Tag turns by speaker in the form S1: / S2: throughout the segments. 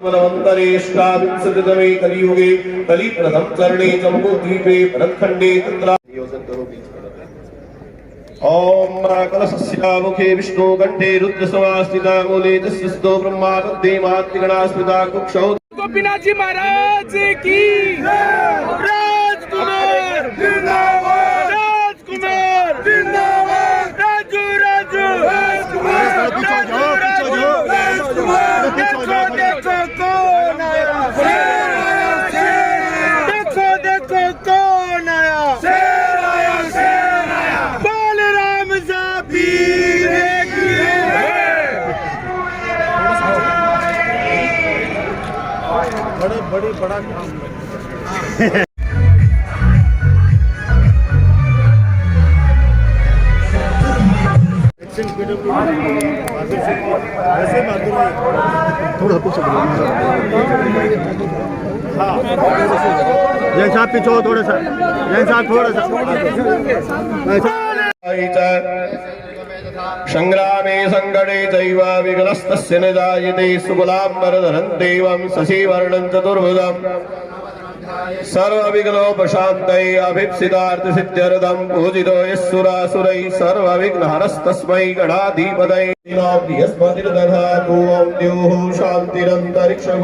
S1: मनवन्तरेष्टाविंशतितमे कलियुगे कलिप्रथम चरणे जम्बूद्वीपे भरतखण्डे तत्र नियोजन करो बीच ओम कलशस्य मुखे विष्णु कंठे रुद्र समास्थिता मूले तस्य स्तो ब्रह्मा पद्मे मातृगणास्मिता कुक्षौ
S2: गोपीनाथ जी महाराज की राजकुमार जिंदाबाद राजकुमार जिंदाबाद राजू राजू राजकुमार देखो कौन आया देखो कौन आया बलराम सा वीर बड़े बड़ा काम
S3: जैसा पीछे थोड़ा सा
S1: संग्रामे संगणे चैव विघ्नस्तस्य निजायते सुकुलाम्बरधरं देवं शशिवर्णं चतुर्भुजं सर्वविघ्नोपशान्तये अभीप्सितार्थसिद्ध्यर्थं पूजितो यस्सुरासुरैः सर्वविघ्नहरस्तस्मै गणाधिपतये बृहस्पतिर्दधातु ॐ द्योः शान्तिरन्तरिक्षं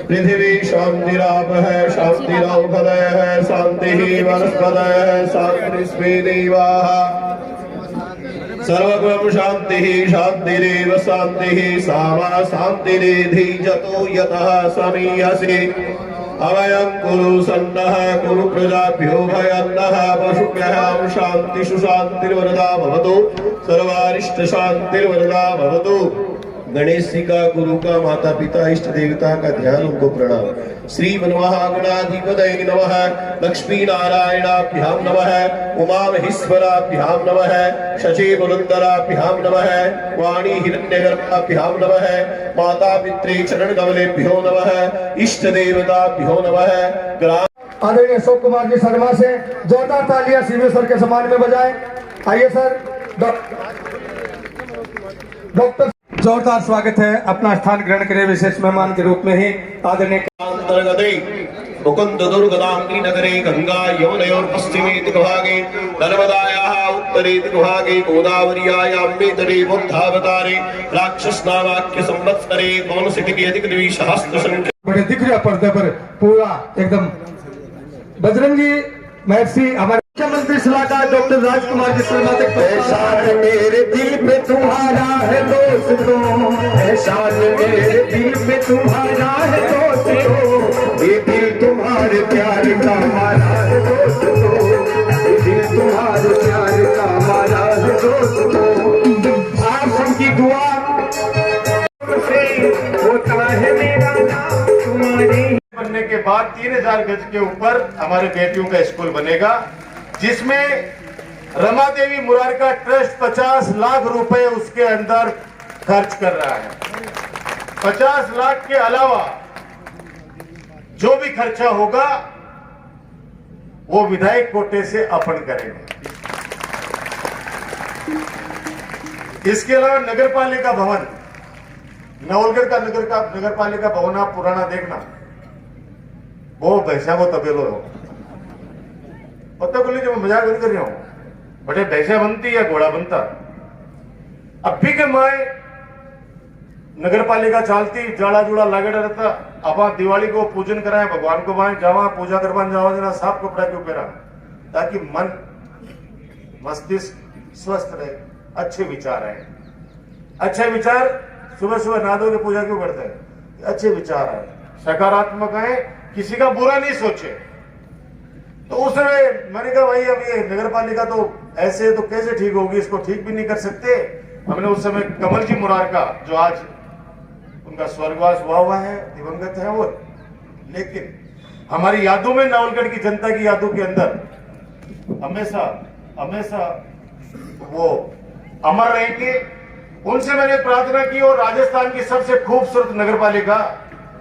S1: पृथिवी शान्तिरापः शान्तिरौषधयः शान्तिः वनस्पतयः शान्तिस्मे देवाः सर्वगुण शांति शांतिरेव शांति सामा शांतिरेधि जतो यतः समीयसे अवयं कुरु सन्नः कुरु प्रजाभ्यो भयन्नः पशुभ्यः शांति सुशांतिर्वरदा भवतु सर्वारिष्ट शांतिर्वरदा भवतु। गणेश जी का, गुरु का, माता पिता, इष्ट देवता का ध्यान, उनको प्रणाम। श्री मनमहागणाधिपतये नमः, लक्ष्मी नारायणाभ्यां नमः, उमा महेश्वराभ्यां नमः, शचि बुलंदराभ्यां नमः, वाणी हिरण्यगर्भाभ्यां नमः, माता पितृ चरण कमलेभ्यो नमः, इष्ट देवताभ्यो नमः।
S3: आदरणीय अशोक कुमार जी शर्मा से जोरदार तालियां सीवे सर के सम्मान में बजाएं। आइए सर, डॉक्टर जोरदार स्वागत है। अपना स्थान ग्रहण करें विशेष मेहमान के रूप में ही आदरणीय
S1: मुकुंद दुर्गदांगी नगरे गंगा यमुनयोर पश्चिमे दिग्भागे नर्मदायाः उत्तरे दिग्भागे गोदावर्यायां तटे बुद्धावतारे राक्षस नामाख्य संवत्सरे पवनसिटिके अधिक द्विसहस्र संख्या
S3: बड़े दिख रहा पर्दे पर पूरा एकदम बजरंगी महर्षि हमारे मुख्यमंत्री सलाहकार डॉक्टर राजकुमार जी शर्मा तक एहसान मेरे दिल पे तुम्हारा है दोस्तों, एहसान मेरे दिल पे तुम्हारा है दोस्तों, ये दिल तुम्हारे प्यार का हमारा है दोस्तों, ये दिल तुम्हारे प्यार का हमारा है दोस्तों। आप सबकी दुआ से होता है मेरा नाम तुम्हारे
S4: बनने के बाद 3000 गज के ऊपर हमारे बेटियों का स्कूल बनेगा, जिसमें रमा देवी मुरारका ट्रस्ट 50 लाख रुपए उसके अंदर खर्च कर रहा है। 50 लाख के अलावा जो भी खर्चा होगा वो विधायक कोटे से अर्पण करेंगे। इसके अलावा नगर पालिका भवन, नवलगढ़ का नगर पालिका भवन आप पुराना देखना, वो भैंसा को तबेलो हो पता बोली जो मैं मजाक नहीं कर रहा हूं, बटे भैंसा बनती या घोड़ा बनता। अब भी के माए नगर पालिका चलती जाड़ा जुड़ा लागेड़ा रहता। अब दिवाली को पूजन कराए, भगवान को माए जावा पूजा करवाने जावा देना, साफ कपड़ा क्यों पहना, ताकि मन मस्तिष्क स्वस्थ रहे, अच्छे विचार आए। अच्छे विचार सुबह सुबह नहा के पूजा क्यों करते हैं, अच्छे विचार आए, सकारात्मक आए, किसी का बुरा नहीं सोचे। तो उस समय मैंने कहा भाई अब ये नगर पालिका तो ऐसे तो कैसे ठीक होगी, इसको ठीक भी नहीं कर सकते। हमने उस समय कमल जी मुरारका जो आज उनका स्वर्गवास हुआ है, दिवंगत है वो, लेकिन हमारी यादों में, नवलगढ़ की जनता की यादों के अंदर हमेशा हमेशा वो अमर रहेंगे। उनसे मैंने प्रार्थना की और राजस्थान की सबसे खूबसूरत नगर पालिका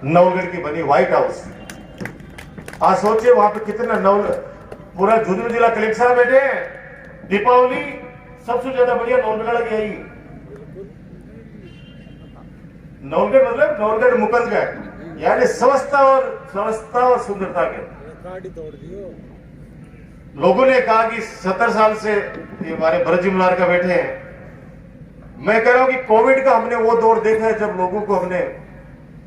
S4: नवलगढ़ की बनी, व्हाइट हाउस। आज सोचिए वहां पे कितना पूरा झुंझुनू जिला कलेक्टर बैठे हैं। दीपावली सबसे ज्यादा बढ़िया नवलगढ़ की आई। नवलगढ़ मतलब नवलगढ़ मुकुंदगढ़, यानी स्वस्थता और सुंदरता के। लोगों ने कहा कि 70 साल से ये हमारे भरत जी मल्हार का बैठे हैं। मैं कह रहा हूं कि कोविड का हमने वो दौर देखा है जब लोगों को हमने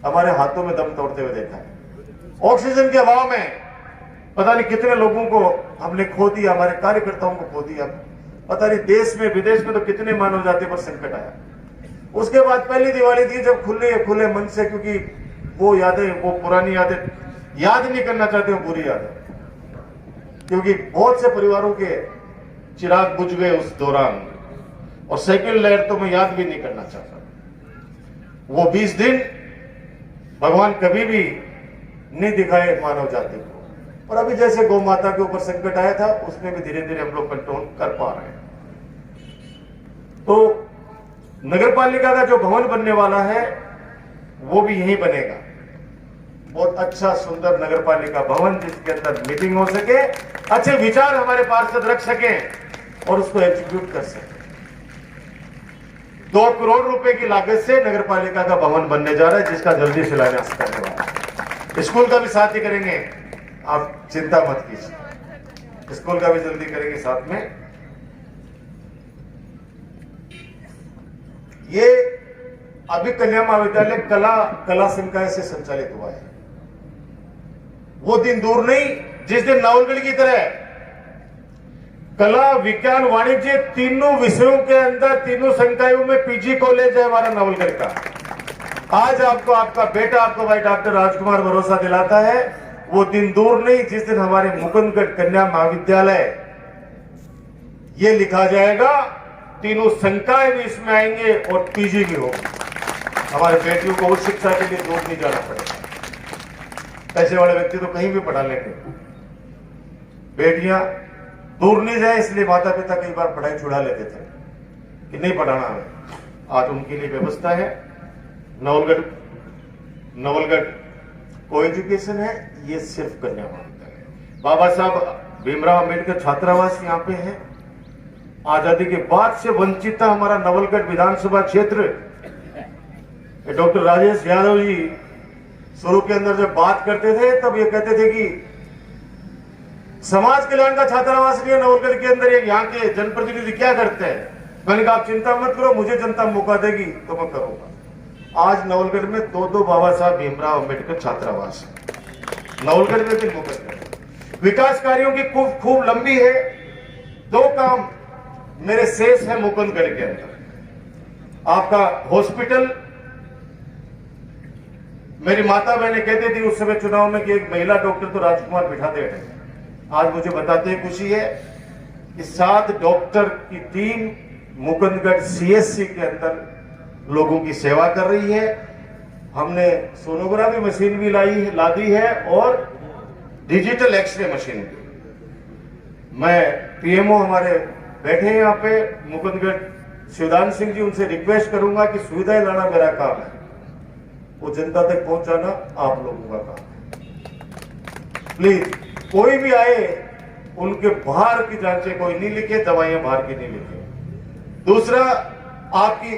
S4: हमारे हाथों में दम तोड़ते हुए देखा है। ऑक्सीजन के अभाव में पता नहीं कितने लोगों को हमने खो दिया, हमारे कार्यकर्ताओं को खो दिया। पता नहीं देश में विदेश में तो कितने मानव जाति पर संकट आया। उसके बाद पहली दिवाली थी जब खुले मन से, क्योंकि वो यादें, वो पुरानी यादें याद नहीं करना चाहते हो, बुरी यादें, क्योंकि बहुत से परिवारों के चिराग बुझ गए उस दौरान। और साइकिल लहर तो मैं याद भी नहीं करना चाहता। वो 20 दिन भगवान कभी भी नहीं दिखाए मानव जाति को। और अभी जैसे गौ माता के ऊपर संकट आया था, उसमें भी धीरे धीरे हम लोग कंट्रोल कर पा रहे हैं। तो नगरपालिका का जो भवन बनने वाला है वो भी यहीं बनेगा। बहुत अच्छा सुंदर नगरपालिका भवन, जिसके अंदर मीटिंग हो सके, अच्छे विचार हमारे पार्षद रख सकें और उसको एग्जीक्यूट कर सकें। 2 करोड़ रुपए की लागत से नगरपालिका का भवन बनने जा रहा है, जिसका जल्दी शिलान्यास करने वाला है। स्कूल का भी साथ ही करेंगे, आप चिंता मत कीजिए, स्कूल का भी जल्दी करेंगे साथ में। ये अभी कन्या महाविद्यालय कला संकाय से संचालित हुआ है। वो दिन दूर नहीं जिस दिन नावलगढ़ की तरह कला, विज्ञान, वाणिज्य तीनों विषयों के अंदर, तीनों संकायों में पीजी कॉलेज है हमारा नावलगढ़ का। आज आपको आपका बेटा, आपको भाई डॉक्टर राजकुमार भरोसा दिलाता है। वो दिन दूर नहीं जिस दिन हमारे मुकुंदगढ़ कन्या महाविद्यालय ये लिखा जाएगा, तीनों संकाय भी इसमें आएंगे और पीजी भी होगा। हमारे बेटियों को उच्च शिक्षा के लिए दूर नहीं जाना पड़ेगा। पैसे वाले व्यक्ति तो कहीं भी पढ़ा लेंगे, बेटियां दूर नहीं जाए, इसलिए माता पिता कई बार पढ़ाई छुड़ा लेते थे कि नहीं पढ़ाना है। आज उनके लिए व्यवस्था है। नवलगढ़ को एजुकेशन है, ये सिर्फ कन्या महाविद्यालय। बाबा साहब भीमराव अंबेडकर छात्रावास यहाँ पे है। आजादी के बाद से वंचित था हमारा नवलगढ़ विधानसभा क्षेत्र। डॉक्टर राजेश यादव जी शुरू के अंदर जब बात करते थे तब ये कहते थे कि समाज कल्याण का छात्रावास नहीं है नवलगढ़ के अंदर, यहाँ के जनप्रतिनिधि क्या करते हैं। मैंने कहा आप चिंता मत करो, मुझे जनता मौका देगी तो मैं करूंगा। आज नवलगढ़ में 2 बाबा साहब भीमराव अंबेडकर छात्रावास है। नवलगढ़ में भी मुकदमा विकास कार्यों की खूब लंबी है। 2 काम मेरे शेष है मुकुंदगढ़ के अंदर। आपका हॉस्पिटल, मेरी माता बहने कहती थी उस समय चुनाव में कि एक महिला डॉक्टर तो राजकुमार बिठाते हैं। आज मुझे बताते हैं खुशी है कि 7 डॉक्टर की टीम मुकुंदगढ़ सीएससी के अंदर लोगों की सेवा कर रही है। हमने सोनोग्राफी मशीन भी ला दी है और डिजिटल एक्सरे मशीन भी। मैं पीएमओ हमारे बैठे हैं यहाँ पे मुकुंदगढ़, शिवदान सिंह जी, उनसे रिक्वेस्ट करूंगा कि सुविधाएं लाना मेरा काम है, वो जनता तक पहुंचाना आप लोगों का काम है। प्लीज कोई भी आए उनके बाहर की जांचें कोई नहीं लिखे, दवाइयां बाहर की नहीं लिखे। दूसरा, आपकी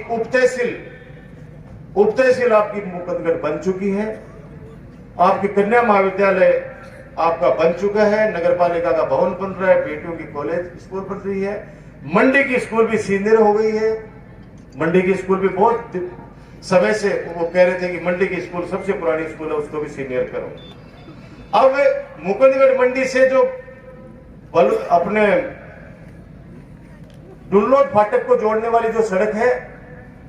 S4: उपतहसील आपकी मुकुंदगढ़ बन चुकी है। आपकी कन्या महाविद्यालय आपका बन चुका है। नगरपालिका का भवन बन रहा है, बेटियों की कॉलेज स्कूल बन रही है। मंडी की स्कूल भी सीनियर हो गई है। मंडी की स्कूल भी बहुत समय से वो कह रहे थे कि मंडी की स्कूल सबसे पुरानी स्कूल है, उसको भी सीनियर करो। अब मुकुंदगढ़ मंडी से जो अपने डुल्लोड फाटक को जोड़ने वाली जो सड़क है,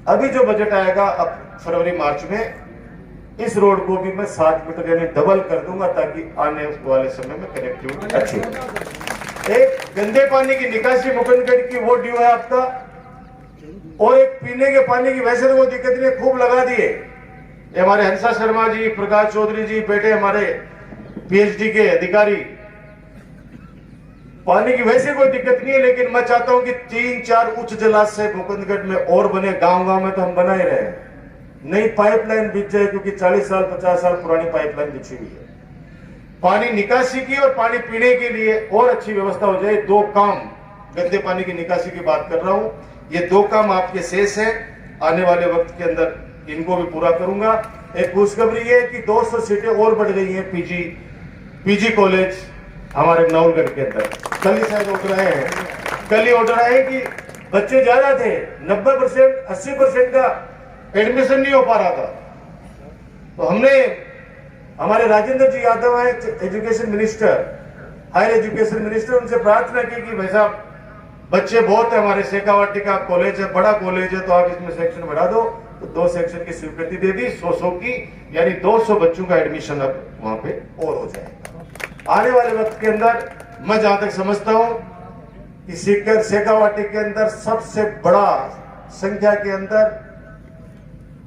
S4: अभी जो बजट आएगा अब फरवरी मार्च में, इस रोड को भी मैं 7 मीटर यानी डबल कर दूंगा ताकि आने वाले समय में कनेक्टिविटी अच्छी हो। एक गंदे पानी की निकासी मुकुंदगढ़ की वो ड्यू है आपका, और एक पीने के पानी की वैसे तो वो दिक्कत नहीं, खूब लगा दिए। हमारे हंसा शर्मा जी, प्रकाश चौधरी जी बेटे हमारे पीएचडी के अधिकारी, पानी की वैसे कोई दिक्कत नहीं है, लेकिन मैं चाहता हूं कि 3-4 उच्च जलाशय मुकुंदगढ़ में और बने। गांव में तो हम बना ही रहे, नई पाइपलाइन बिछ जाए, क्योंकि 40 साल 50 साल पुरानी पाइपलाइन बिछी हुई है। पानी निकासी की और पानी पीने के लिए और अच्छी व्यवस्था हो जाए। 2 काम, गंदे पानी की निकासी की बात कर रहा हूं, ये 2 काम आपके शेष है। आने वाले वक्त के अंदर इनको भी पूरा करूंगा। एक खुशखबरी है कि 200 सीटें और बढ़ गई हैं पीजी कॉलेज हमारे नवलगढ़ के अंदर। कल ही शायद ऑर्डर आए हैं, कल ही ऑर्डर आए कि बच्चे ज्यादा थे, 90% 80% का एडमिशन नहीं हो पा रहा था। तो हमने हमारे राजेंद्र जी यादव है education minister, higher education minister, उनसे प्रार्थना की कि भाई साहब बच्चे बहुत है, हमारे शेखावाटी का कॉलेज है, बड़ा कॉलेज है, तो आप इसमें सेक्शन बढ़ा दो। तो 2 सेक्शन की स्वीकृति दे दी, 100 की, यानी 200 बच्चों का एडमिशन अब वहां पे और हो जाएगा। आने वाले वक्त के अंदर मैं जहां तक समझता हूं कि शेखावाटी के अंदर सबसे बड़ा संख्या के अंदर,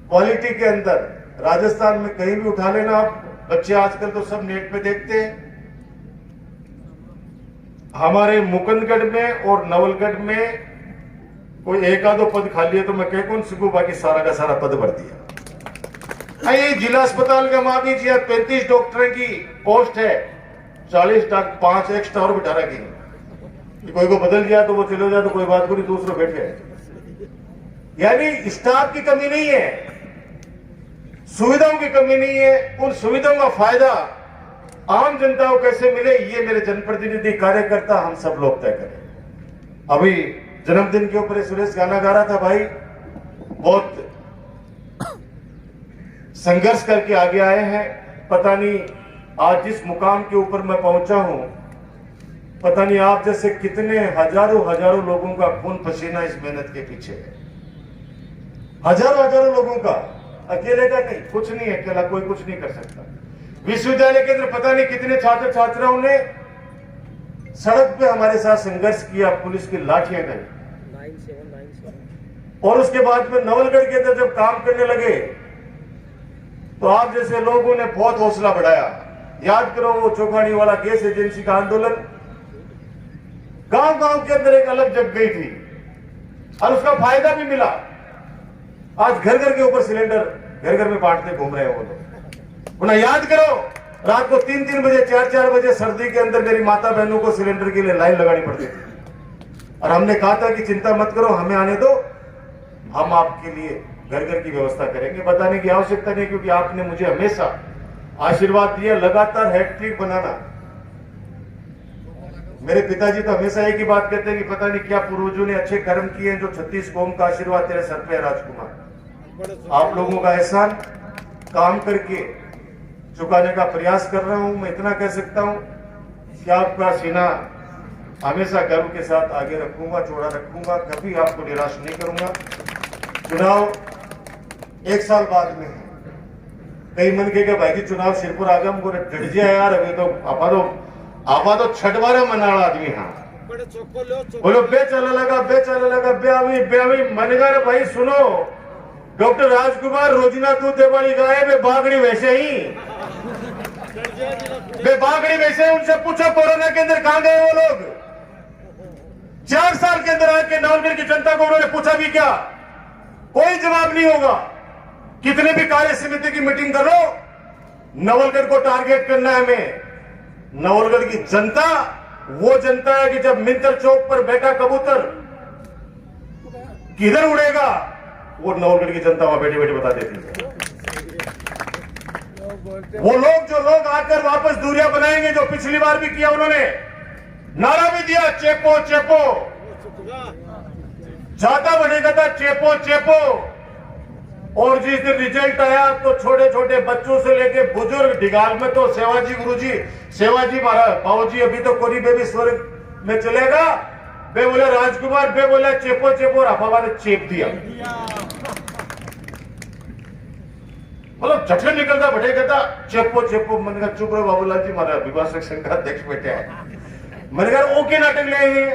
S4: क्वालिटी के अंदर, राजस्थान में कहीं भी उठा लेना आप, बच्चे आजकल तो सब नेट पे देखते हैं। हमारे मुकुंदगढ़ में और नवलगढ़ में कोई एक आधो पद खाली है तो मैं कह कौन सकूं, बाकी सारा का सारा पद भर दिया। ये जिला अस्पताल का मान लीजिए 35 डॉक्टर की पोस्ट है, 40 डॉक्टर 5 एक्स्ट्रा और बिठा रखी। कोई को बदल गया तो वो चले जाए तो कोई बात को नहीं, दूसरे बैठे। यानी स्टाफ की कमी नहीं है, सुविधाओं की कमी नहीं है। उन सुविधाओं का फायदा आम जनता को कैसे मिले, ये मेरे जनप्रतिनिधि कार्यकर्ता हम सब लोग तय करें। अभी जन्मदिन के ऊपर सुरेश गाना गा रहा था, भाई बहुत संघर्ष करके आगे आए हैं। पता नहीं आज जिस मुकाम के ऊपर मैं पहुंचा हूं, पता नहीं आप जैसे कितने हजारों लोगों का खून पसीना इस मेहनत के पीछे है। हजारों लोगों का, अकेले का नहीं, कुछ नहीं अकेला कोई कुछ नहीं कर सकता। विश्वविद्यालय के अंदर पता नहीं कितने छात्र छात्राओं ने सड़क पे हमारे साथ संघर्ष किया, पुलिस की लाठियां गई। और उसके बाद में नवलगढ़ के अंदर जब काम करने लगे तो आप जैसे लोगों ने बहुत हौसला बढ़ाया। याद करो वो चौखानी वाला गैस एजेंसी का आंदोलन, गांव के अंदर एक अलग जग गई थी और उसका फायदा भी मिला। आज घर के ऊपर सिलेंडर घर में बांटते घूम रहे हैं वो लोग। उन्हें याद करो रात को 3 बजे 4 बजे सर्दी के अंदर मेरी माता बहनों को सिलेंडर के लिए लाइन लगानी पड़ती थी, और हमने कहा था कि चिंता मत करो, हमें आने दो, हम आपके लिए घर की व्यवस्था करेंगे। बताने की आवश्यकता नहीं, क्योंकि आपने मुझे हमेशा आशीर्वाद दिया लगातार हैट्रिक बनाना। मेरे पिताजी तो हमेशा एक ही बात कहते हैं कि पता नहीं क्या पूर्वजों ने अच्छे कर्म किए जो 36 कौम का आशीर्वाद तेरे सर पे है राजकुमार। आप लोगों का एहसान काम करके चुकाने का प्रयास कर रहा हूं। मैं इतना कह सकता हूं कि आपका सीना हमेशा गर्व के साथ आगे रखूंगा, चौड़ा रखूंगा, कभी आपको निराश नहीं करूंगा। चुनाव 1 साल बाद में है। कई मन के भाई जी चुनाव सिरपुर आ गया, हमको डर जाए यार, अभी तो आपा तो छठवारा मनाड़ा आदमी। हाँ बोलो बे चला लगा बे मनगर भाई सुनो, डॉक्टर राजकुमार रोजना तू देवाली गाए बे बागड़ी वैसे ही उनसे पूछो कोरोना के अंदर कहां गए वो लोग। 4 साल के अंदर आके नवलगढ़ की जनता को उन्होंने पूछा भी क्या? कोई जवाब नहीं होगा। कितने भी कार्य समिति की मीटिंग करो, नवलगढ़ को टारगेट करना है हमें। नवलगढ़ की जनता वो जनता है कि जब मिंतर चौक पर बैठा कबूतर किधर उड़ेगा, वो नवलगढ़ की जनता वहां बैठे बैठे बता देती है। वो लोग जो लोग आकर वापस दूरियां बनाएंगे, जो पिछली बार भी किया उन्होंने, नारा भी दिया चेपो चेपो, ज्यादा बढ़ेगा था चेपो चेपो। और जिस दिन रिजल्ट आया तो छोटे छोटे बच्चों से लेके बुजुर्ग, ढिगाल में तो सेवाजी गुरुजी, सेवाजी महाराज बाबूजी अभी तो कोरी बेबी स्वर्ग में चलेगा, बे बोले राजकुमार, बे बोले चेपो चेपो, राफावा ने चेप दिया। मतलब झटके निकलता बढ़े कहता चेपो चेपो। मैंने कहा चुप रहो बाबूलाल जी, हमारे अभिभाषक संघ का अध्यक्ष बैठे हैं। मैंने कहा ओके नाटक ले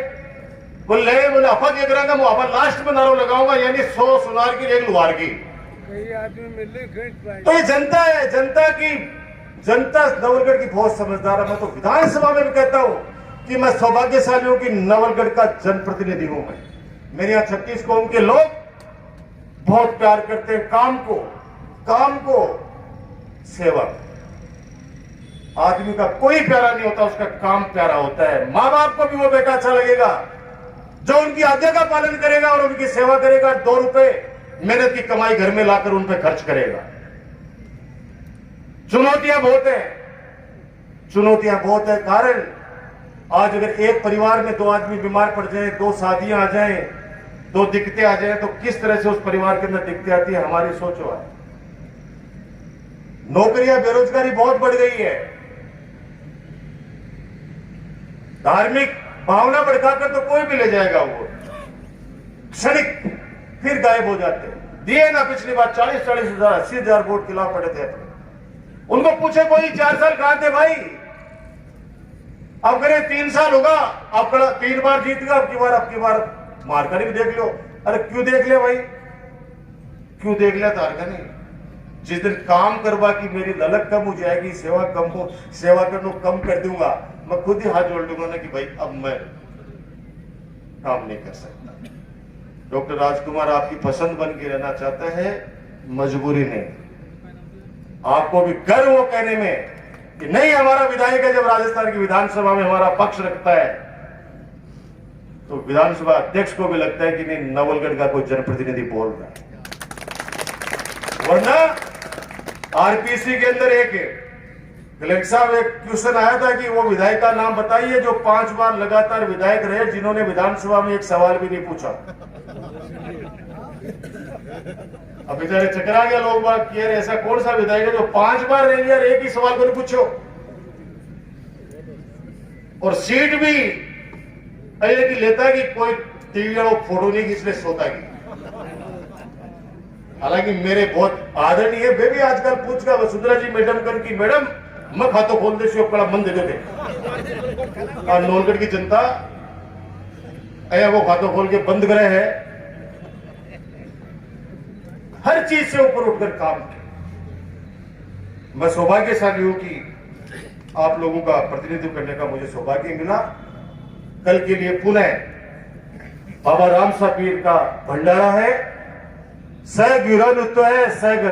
S4: बोले अफा के आपा लास्ट में नारो लगाऊंगा, यानी 100 सुनार की एक लुहार की। तो ये जनता है, जनता नवलगढ़ की बहुत समझदार है। मैं तो विधानसभा में भी कहता हूं कि मैं सौभाग्यशाली हूं कि नवलगढ़ का जनप्रतिनिधि हूं। मैं मेरे यहाँ 36 कौम के लोग बहुत प्यार करते हैं काम को सेवा। आदमी का कोई प्यारा नहीं होता, उसका काम प्यारा होता है। माँ बाप को भी वो बेटा अच्छा लगेगा जो उनकी आज्ञा का पालन करेगा और उनकी सेवा करेगा। 2 रुपए मेहनत की कमाई घर में लाकर उन पर खर्च करेगा। चुनौतियां बहुत है, चुनौतियां बहुत है। कारण आज अगर एक परिवार में 2 आदमी बीमार पड़ जाए, 2 शादियां आ जाएं, 2 दिक्कतें आ जाए, तो किस तरह से उस परिवार के अंदर दिक्कतें आती है, हमारी सोचो है। नौकरियां, बेरोजगारी बहुत बढ़ गई है। धार्मिक भावना भड़काकर तो कोई भी ले जाएगा, वो क्षणिक फिर गायब हो जाते हैं। दिए ना पिछली बार 40-40 हजार 80 हजार वोट खिलाफ पड़े थे अपने। उनको पूछे कोई 4 साल कहां थे भाई? अब करें 3 साल होगा, अब 3 बार जीत गया, आपकी बार मारकर भी देख लो। अरे क्यों देख लिया भाई, क्यों देख लिया? तारका नहीं, जिस दिन काम करवा की मेरी ललक कम हो जाएगी, सेवा कम हो, सेवा करना कम कर दूंगा, मैं खुद ही हाथ जोड़ लूंगा ना कि भाई अब मैं काम नहीं कर सकता। डॉक्टर राजकुमार आपकी पसंद बन के रहना चाहता है, मजबूरी नहीं। आपको भी गर्व हो कहने में कि नहीं, हमारा विधायक है, जब राजस्थान की विधानसभा में हमारा पक्ष रखता है तो विधानसभा अध्यक्ष को भी लगता है कि नहीं, नवलगढ़ का कोई जनप्रतिनिधि बोल रहा है। वरना आरपीसी के अंदर एक कलेक्टर साहब एक क्वेश्चन आया था कि वो विधायक का नाम बताइए जो 5 बार लगातार विधायक रहे, जिन्होंने विधानसभा में एक सवाल भी नहीं पूछा। अब बेचारे चकरा गया लोग बात कि यार ऐसा कौन सा विधायक है जो 5 बार रह गया, एक ही सवाल को नहीं पूछो, और सीट भी ऐसे की लेता कि कोई टीवी वो फोटो नहीं खींचने सोता की। हालांकि मेरे बहुत आदरणीय वे भी आजकल पूछ का वसुंधरा जी मैडम कर की मैडम मैं खातो खोल दे कड़ा मन दे दे और नौलगढ़ की जनता अया वो खातो खोल के बंद करे है। हर चीज से ऊपर उठकर काम किया। मैं सौभाग्यशाली हूं कि आप लोगों का प्रतिनिधित्व करने का मुझे सौभाग्य मिला। कल के लिए पुनः बाबा राम सा पीर का भंडारा है, सह गिरा नृत्य है, सह